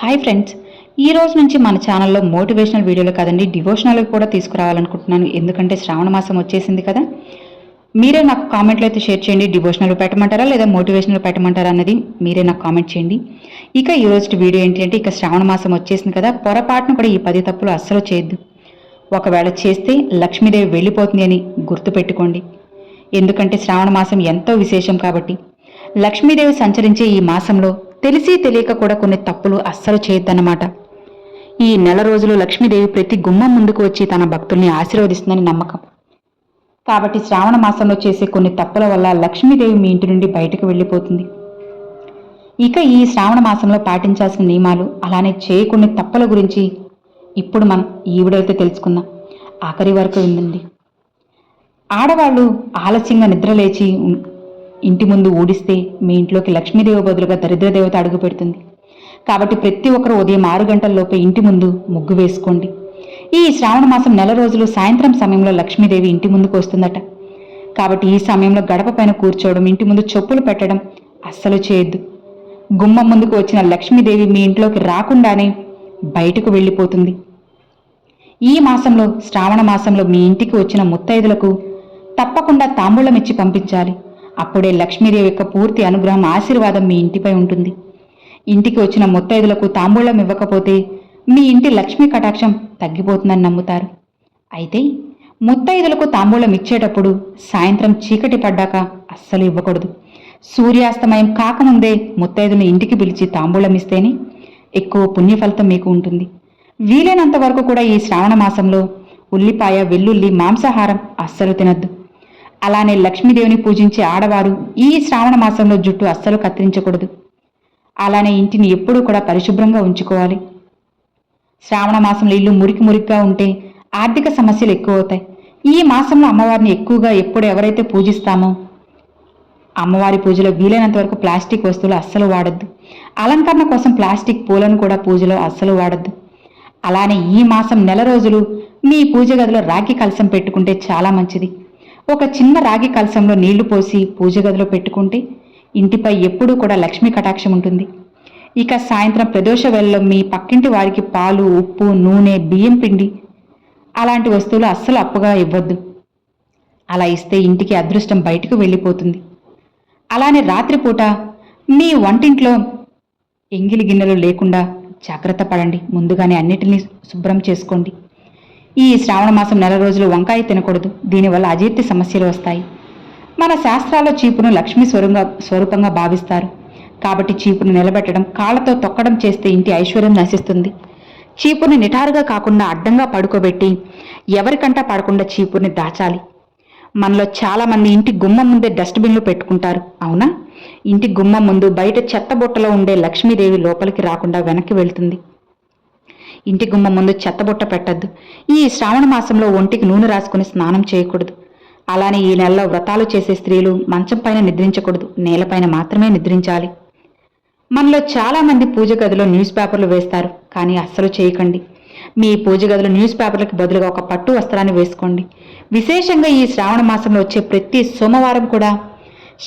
Hi friends, ఈ రోజు నుంచి మన ఛానల్లో మోటివేషనల్ వీడియోలు కాదండి, డివోషనల్ కూడా తీసుకురావాలనుకుంటున్నాను. ఎందుకంటే శ్రావణ మాసం వచ్చేసింది కదా. మీరే నాకు కామెంట్లో అయితే షేర్ చేయండి, డివోషనల్ పెట్టమంటారా లేదా మోటివేషనల్ పెట్టమంటారా అన్నది మీరే నాకు కామెంట్ చేయండి. ఇక ఈ రోజు వీడియో ఏంటి అంటే, ఇక శ్రావణ మాసం వచ్చేసింది కదా, పొరపాటును కూడా ఈ 10 తప్పులు అస్సలు చేయొద్దు. ఒకవేళ చేస్తే లక్ష్మీదేవి వెళ్ళిపోతుంది అని గుర్తుపెట్టుకోండి. ఎందుకంటే శ్రావణ మాసం ఎంతో విశేషం కాబట్టి. లక్ష్మీదేవి సంచరించే ఈ మాసంలో తెలిసి తెలియక కూడా కొన్ని తప్పులు అస్సలు చేయొద్దన్నమాట. ఈ నెల రోజులు లక్ష్మీదేవి ప్రతి గుమ్మం ముందుకు వచ్చి తన భక్తుల్ని ఆశీర్వదిస్తుందని నమ్మకం. కాబట్టి శ్రావణ మాసంలో చేసే కొన్ని తప్పుల వల్ల లక్ష్మీదేవి మీ ఇంటి నుండి బయటకు వెళ్ళిపోతుంది. ఇక ఈ శ్రావణ మాసంలో పాటించాల్సిన నియమాలు, అలానే చేయకునే తప్పుల గురించి ఇప్పుడు మనం ఈ వీడియోతో తెలుసుకుందాం. ఆఖరి వరకు వినండి. ఆడవాళ్ళు ఆలస్యంగా నిద్రలేచి ఇంటి ముందు ఊడిస్తే మీ ఇంట్లోకి లక్ష్మీదేవి బదులుగా దరిద్రదేవత అడుగు పెడుతుంది. కాబట్టి ప్రతి ఒక్కరూ ఉదయం 6 గంటల్లోపే ఇంటి ముందు ముగ్గు వేసుకోండి. ఈ శ్రావణ మాసం నెల రోజులు సాయంత్రం సమయంలో లక్ష్మీదేవి ఇంటి ముందుకు వస్తుందట. కాబట్టి ఈ సమయంలో గడప పైన కూర్చోవడం, ఇంటి ముందు చెప్పులు పెట్టడం అస్సలు చేయొద్దు. గుమ్మం ముందుకు వచ్చిన లక్ష్మీదేవి మీ ఇంట్లోకి రాకుండానే బయటకు వెళ్ళిపోతుంది. ఈ మాసంలో శ్రావణ మాసంలో మీ ఇంటికి వచ్చిన ముత్తైదులకు తప్పకుండా తాంబూలం ఇచ్చి పంపించాలి. అప్పుడే లక్ష్మీదేవి యొక్క పూర్తి అనుగ్రహం, ఆశీర్వాదం మీ ఇంటిపై ఉంటుంది. ఇంటికి వచ్చిన ముత్తైదులకు తాంబూలం ఇవ్వకపోతే మీ ఇంటి లక్ష్మీ కటాక్షం తగ్గిపోతుందని నమ్ముతారు. అయితే ముత్తైదులకు తాంబూలం ఇచ్చేటప్పుడు సాయంత్రం చీకటి పడ్డాక అస్సలు ఇవ్వకూడదు. సూర్యాస్తమయం కాకముందే ముత్తైదుని ఇంటికి పిలిచి తాంబూలం ఇస్తేనే ఎక్కువ పుణ్యఫలితం మీకు ఉంటుంది. వీలైనంత వరకు కూడా ఈ శ్రావణ మాసంలో ఉల్లిపాయ, వెల్లుల్లి, మాంసాహారం అస్సలు తినద్దు. అలానే లక్ష్మీదేవిని పూజించే ఆడవారు ఈ శ్రావణ మాసంలో జుట్టు అస్సలు కత్తిరించకూడదు. అలానే ఇంటిని ఎప్పుడూ కూడా పరిశుభ్రంగా ఉంచుకోవాలి. శ్రావణ మాసంలో ఇల్లు మురికి మురికిగా ఉంటే ఆర్థిక సమస్యలు ఎక్కువ అవుతాయి. ఈ మాసంలో అమ్మవారిని ఎక్కువగా ఎప్పుడు ఎవరైతే పూజిస్తామో అమ్మవారి పూజలో వీలైనంత వరకు ప్లాస్టిక్ వస్తువులు అస్సలు వాడద్దు. అలంకరణ కోసం ప్లాస్టిక్ పూలను కూడా పూజలో అస్సలు వాడద్దు. అలానే ఈ మాసం నెల రోజులు మీ పూజ గదిలో రాగి కలశం పెట్టుకుంటే చాలా మంచిది. ఒక చిన్న రాగి కలశంలో నీళ్లు పోసి పూజ గదిలో పెట్టుకుంటే ఇంటిపై ఎప్పుడూ కూడా లక్ష్మీ కటాక్షం ఉంటుంది. ఇక సాయంత్రం ప్రదోష వేళలో మీ పక్కింటి వారికి పాలు, ఉప్పు, నూనె, బియ్యం పిండి అలాంటి వస్తువులు అస్సలు అప్పుగా ఇవ్వద్దు. అలా ఇస్తే ఇంటికి అదృష్టం బయటకు వెళ్ళిపోతుంది. అలానే రాత్రిపూట మీ వంటింట్లో ఎంగిలి గిన్నెలు లేకుండా జాగ్రత్త పడండి. ముందుగానే అన్నిటినీ శుభ్రం చేసుకోండి. ఈ శ్రావణ మాసం నెల రోజులు వంకాయ తినకూడదు. దీనివల్ల అజీర్తి సమస్యలు వస్తాయి. మన శాస్త్రాల్లో చీపును లక్ష్మీ స్వరూపంగా భావిస్తారు. కాబట్టి చీపును నిలబెట్టడం, కాళ్లతో తొక్కడం చేస్తే ఇంటి ఐశ్వర్యం నశిస్తుంది. చీపుని నిటారుగా కాకుండా అడ్డంగా పడుకోబెట్టి ఎవరికంటా పడకుండా చీపుని దాచాలి. మనలో చాలా మంది ఇంటి గుమ్మం ముందే డస్ట్బిన్లు పెట్టుకుంటారు, అవునా? ఇంటి గుమ్మం ముందు బయట చెత్తబుట్టలో ఉండే లక్ష్మీదేవి లోపలికి రాకుండా వెనక్కి వెళ్తుంది. ఇంటి గుమ్మం ముందు చెత్తబుట్ట పెట్టద్దు. ఈ శ్రావణ మాసంలో ఒంటికి నూనె రాసుకుని స్నానం చేయకూడదు. అలానే ఈ నెలలో వ్రతాలు చేసే స్త్రీలు మంచం పైన నిద్రించకూడదు, నేలపైన మాత్రమే నిద్రించాలి. మనలో చాలా మంది పూజ గదిలో న్యూస్ పేపర్లు వేస్తారు, కానీ అస్సలు చేయకండి. మీ పూజ గదిలో న్యూస్ పేపర్లకు బదులుగా ఒక పట్టు వస్త్రాన్ని వేసుకోండి. విశేషంగా ఈ శ్రావణ మాసంలో వచ్చే ప్రతి సోమవారం కూడా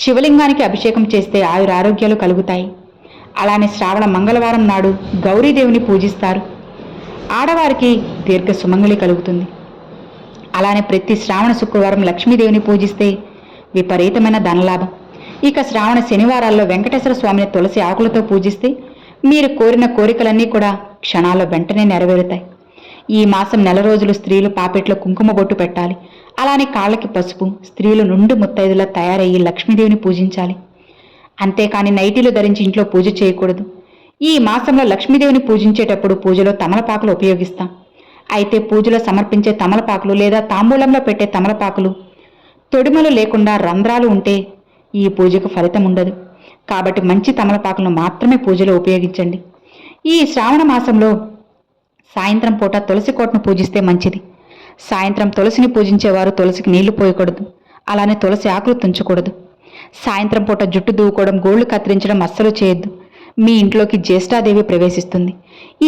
శివలింగానికి అభిషేకం చేస్తే ఆయురారోగ్యాలు కలుగుతాయి. అలానే శ్రావణ మంగళవారం నాడు గౌరీదేవిని పూజిస్తారు. ఆడవారికి దీర్ఘ సుమంగళి కలుగుతుంది. అలానే ప్రతి శ్రావణ శుక్రవారం లక్ష్మీదేవిని పూజిస్తే విపరీతమైన ధనలాభం. ఇక శ్రావణ శనివారాల్లో వెంకటేశ్వర స్వామిని తులసి ఆకులతో పూజిస్తే మీరు కోరిన కోరికలన్నీ కూడా క్షణాల్లో వెంటనే నెరవేరుతాయి. ఈ మాసం నెల రోజులు స్త్రీలు పాపెట్లో కుంకుమ బొట్టు పెట్టాలి. అలానే కాళ్ళకి పసుపు. స్త్రీలు నుండి ముత్తైదులా తయారయ్యి లక్ష్మీదేవిని పూజించాలి. అంతేకాని నైటీలు ధరించి ఇంట్లో పూజ చేయకూడదు. ఈ మాసంలో లక్ష్మీదేవిని పూజించేటప్పుడు పూజలో తమలపాకులు ఉపయోగిస్తాం. అయితే పూజలో సమర్పించే తమలపాకులు లేదా తాంబూలంలో పెట్టే తమలపాకులు తొడిమలు లేకుండా రంధ్రాలు ఉంటే ఈ పూజకు ఫలితం ఉండదు. కాబట్టి మంచి తమలపాకులను మాత్రమే పూజలో ఉపయోగించండి. ఈ శ్రావణ మాసంలో సాయంత్రం పూట తులసి కోటను పూజిస్తే మంచిది. సాయంత్రం తులసిని పూజించేవారు తులసికి నీళ్లు పోయకూడదు. అలానే తులసి ఆకులు తుంచకూడదు. సాయంత్రం పూట జుట్టు దూకోవడం, గోళ్లు కత్తిరించడం అస్సలు చేయొద్దు. మీ ఇంట్లోకి జ్యేష్ఠాదేవి ప్రవేశిస్తుంది.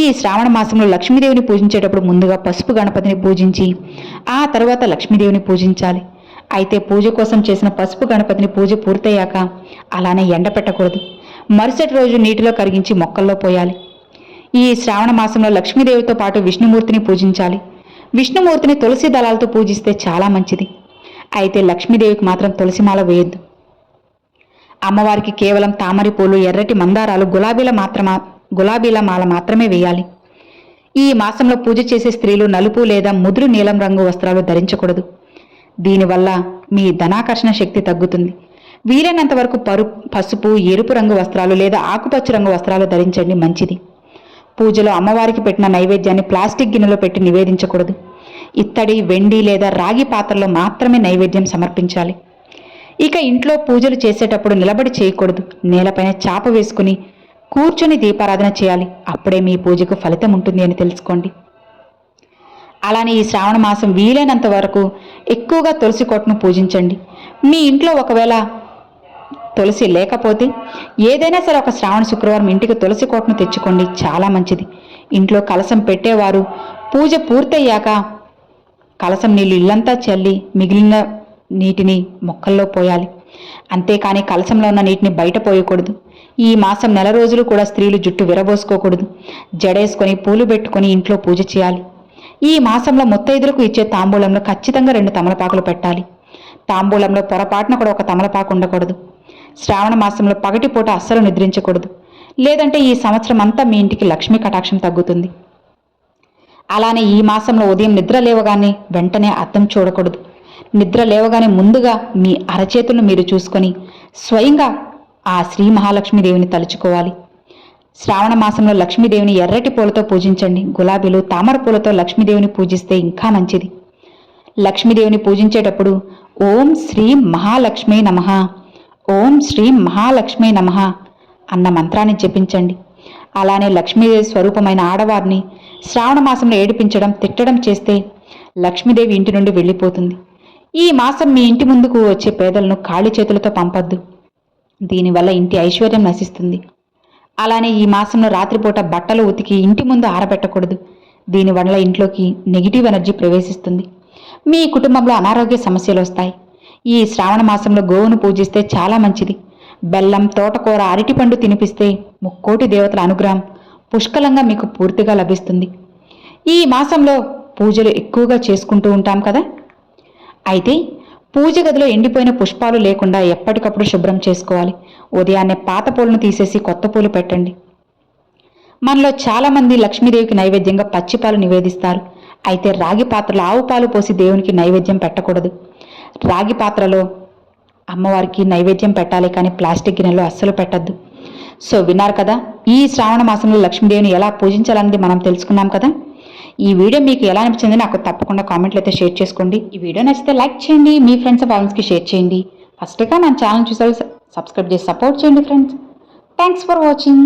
ఈ శ్రావణ మాసంలో లక్ష్మీదేవిని పూజించేటప్పుడు ముందుగా పసుపు గణపతిని పూజించి ఆ తర్వాత లక్ష్మీదేవిని పూజించాలి. అయితే పూజ కోసం చేసిన పసుపు గణపతిని పూజ పూర్తయ్యాక అలానే ఎండపెట్టకూడదు. మరుసటి రోజు నీటిలో కరిగించి మొక్కల్లో పోయాలి. ఈ శ్రావణ మాసంలో లక్ష్మీదేవితో పాటు విష్ణుమూర్తిని పూజించాలి. విష్ణుమూర్తిని తులసి దళాలతో పూజిస్తే చాలా మంచిది. అయితే లక్ష్మీదేవికి మాత్రం తులసిమాల వేయొద్దు. అమ్మవారికి కేవలం తామరి పూలు, ఎర్రటి మందారాలు, గులాబీల మాల మాత్రమే వేయాలి. ఈ మాసంలో పూజ చేసే స్త్రీలు నలుపు లేదా ముదురు నీలం రంగు వస్త్రాలు ధరించకూడదు. దీనివల్ల మీ ధనాకర్షణ శక్తి తగ్గుతుంది. వీలైనంత వరకు పసుపు, ఎరుపు రంగు వస్త్రాలు లేదా ఆకుపచ్చ రంగు వస్త్రాలు ధరించండి, మంచిది. పూజలో అమ్మవారికి పెట్టిన నైవేద్యాన్ని ప్లాస్టిక్ గిన్నెలో పెట్టి నివేదించకూడదు. ఇత్తడి, వెండి లేదా రాగి పాత్రలో మాత్రమే నైవేద్యం సమర్పించాలి. ఇక ఇంట్లో పూజలు చేసేటప్పుడు నిలబడి చేయకూడదు. నేలపైన చాప వేసుకుని కూర్చొని దీపారాధన చేయాలి. అప్పుడే మీ పూజకు ఫలితం ఉంటుంది అని తెలుసుకోండి. అలానే ఈ శ్రావణ మాసం వీలైనంత వరకు ఎక్కువగా తులసి కోటను పూజించండి. మీ ఇంట్లో ఒకవేళ తులసి లేకపోతే ఏదైనా సరే ఒక శ్రావణ శుక్రవారం ఇంటికి తులసి కోటను తెచ్చుకోండి, చాలా మంచిది. ఇంట్లో కలశం పెట్టేవారు పూజ పూర్తయ్యాక కలశం నీళ్ళు ఇల్లంతా చల్లి మిగిలిన నీటిని మొక్కల్లో పోయాలి. అంతేకాని కలశంలో ఉన్న నీటిని బయట పోయకూడదు. ఈ మాసం నెల రోజులు కూడా స్త్రీలు జుట్టు విరబోసుకోకూడదు. జడేసుకొని పూలు పెట్టుకొని ఇంట్లో పూజ చేయాలి. ఈ మాసంలో ముత్తైదులకు ఇచ్చే తాంబూలంలో ఖచ్చితంగా 2 తమలపాకులు పెట్టాలి. తాంబూలంలో పొరపాటున కూడా ఒక తమలపాకు ఉండకూడదు. శ్రావణ మాసంలో పగటిపూట అస్సలు నిద్రించకూడదు. లేదంటే ఈ సంవత్సరం అంతా మీ ఇంటికి లక్ష్మీ కటాక్షం తగ్గుతుంది. అలానే ఈ మాసంలో ఉదయం నిద్ర లేవగానే వెంటనే అద్దం చూడకూడదు. నిద్ర లేవగానే ముందుగా మీ అరచేతులను మీరు చూసుకొని స్వయంగా ఆ శ్రీ మహాలక్ష్మీదేవిని తలుచుకోవాలి. శ్రావణ మాసంలో లక్ష్మీదేవిని ఎర్రటి పూలతో పూజించండి. గులాబీలు, తామర పూలతో లక్ష్మీదేవిని పూజిస్తే ఇంకా మంచిది. లక్ష్మీదేవిని పూజించేటప్పుడు ఓం శ్రీ మహాలక్ష్మీ నమః, ఓం శ్రీ మహాలక్ష్మీ నమః అన్న మంత్రాన్ని జపించండి. అలానే లక్ష్మీదేవి స్వరూపమైన ఆడవారిని శ్రావణ మాసంలో ఏడిపించడం, తిట్టడం చేస్తే లక్ష్మీదేవి ఇంటి నుండి వెళ్ళిపోతుంది. ఈ మాసం మీ ఇంటి ముందుకు వచ్చే పేదలను ఖాళీ చేతులతో పంపొద్దు. దీనివల్ల ఇంటి ఐశ్వర్యం నశిస్తుంది. అలానే ఈ మాసంలో రాత్రిపూట బట్టలు ఉతికి ఇంటి ముందు ఆరబెట్టకూడదు. దీనివల్ల ఇంట్లోకి నెగిటివ్ ఎనర్జీ ప్రవేశిస్తుంది. మీ కుటుంబంలో అనారోగ్య సమస్యలు వస్తాయి. ఈ శ్రావణ మాసంలో గోవును పూజిస్తే చాలా మంచిది. బెల్లం, తోటకూర, అరటిపండు తినిపిస్తే 3 దేవతల అనుగ్రహం పుష్కలంగా మీకు పూర్తిగా లభిస్తుంది. ఈ మాసంలో పూజలు ఎక్కువగా చేసుకుంటూ ఉంటాం కదా. అయితే పూజ గదిలో ఎండిపోయిన పుష్పాలు లేకుండా ఎప్పటికప్పుడు శుభ్రం చేసుకోవాలి. ఉదయాన్నే పాత పూలను తీసేసి కొత్త పూలు పెట్టండి. మనలో చాలామంది లక్ష్మీదేవికి నైవేద్యంగా పచ్చిపాలు నివేదిస్తారు. అయితే రాగి పాత్రలో ఆవు పాలు పోసి దేవునికి నైవేద్యం పెట్టకూడదు. రాగి పాత్రలో అమ్మవారికి నైవేద్యం పెట్టాలి, కానీ ప్లాస్టిక్ గిన్నెలో అస్సలు పెట్టద్దు. సో విన్నారు కదా, ఈ శ్రావణ మాసంలో లక్ష్మీదేవిని ఎలా పూజించాలన్నది మనం తెలుసుకున్నాం కదా. ఈ వీడియో మీకు ఎలా అనిపించింది నాకు తప్పకుండా కామెంట్లు అయితే షేర్ చేసుకోండి. ఈ వీడియో నచ్చితే లైక్ చేయండి, మీ ఫ్రెండ్స్ ఫ్యామిలీస్కి షేర్ చేయండి. ఫస్ట్గా నా ఛానల్ చూసారు, సబ్స్క్రైబ్ చేసి సపోర్ట్ చేయండి ఫ్రెండ్స్. Thanks for watching.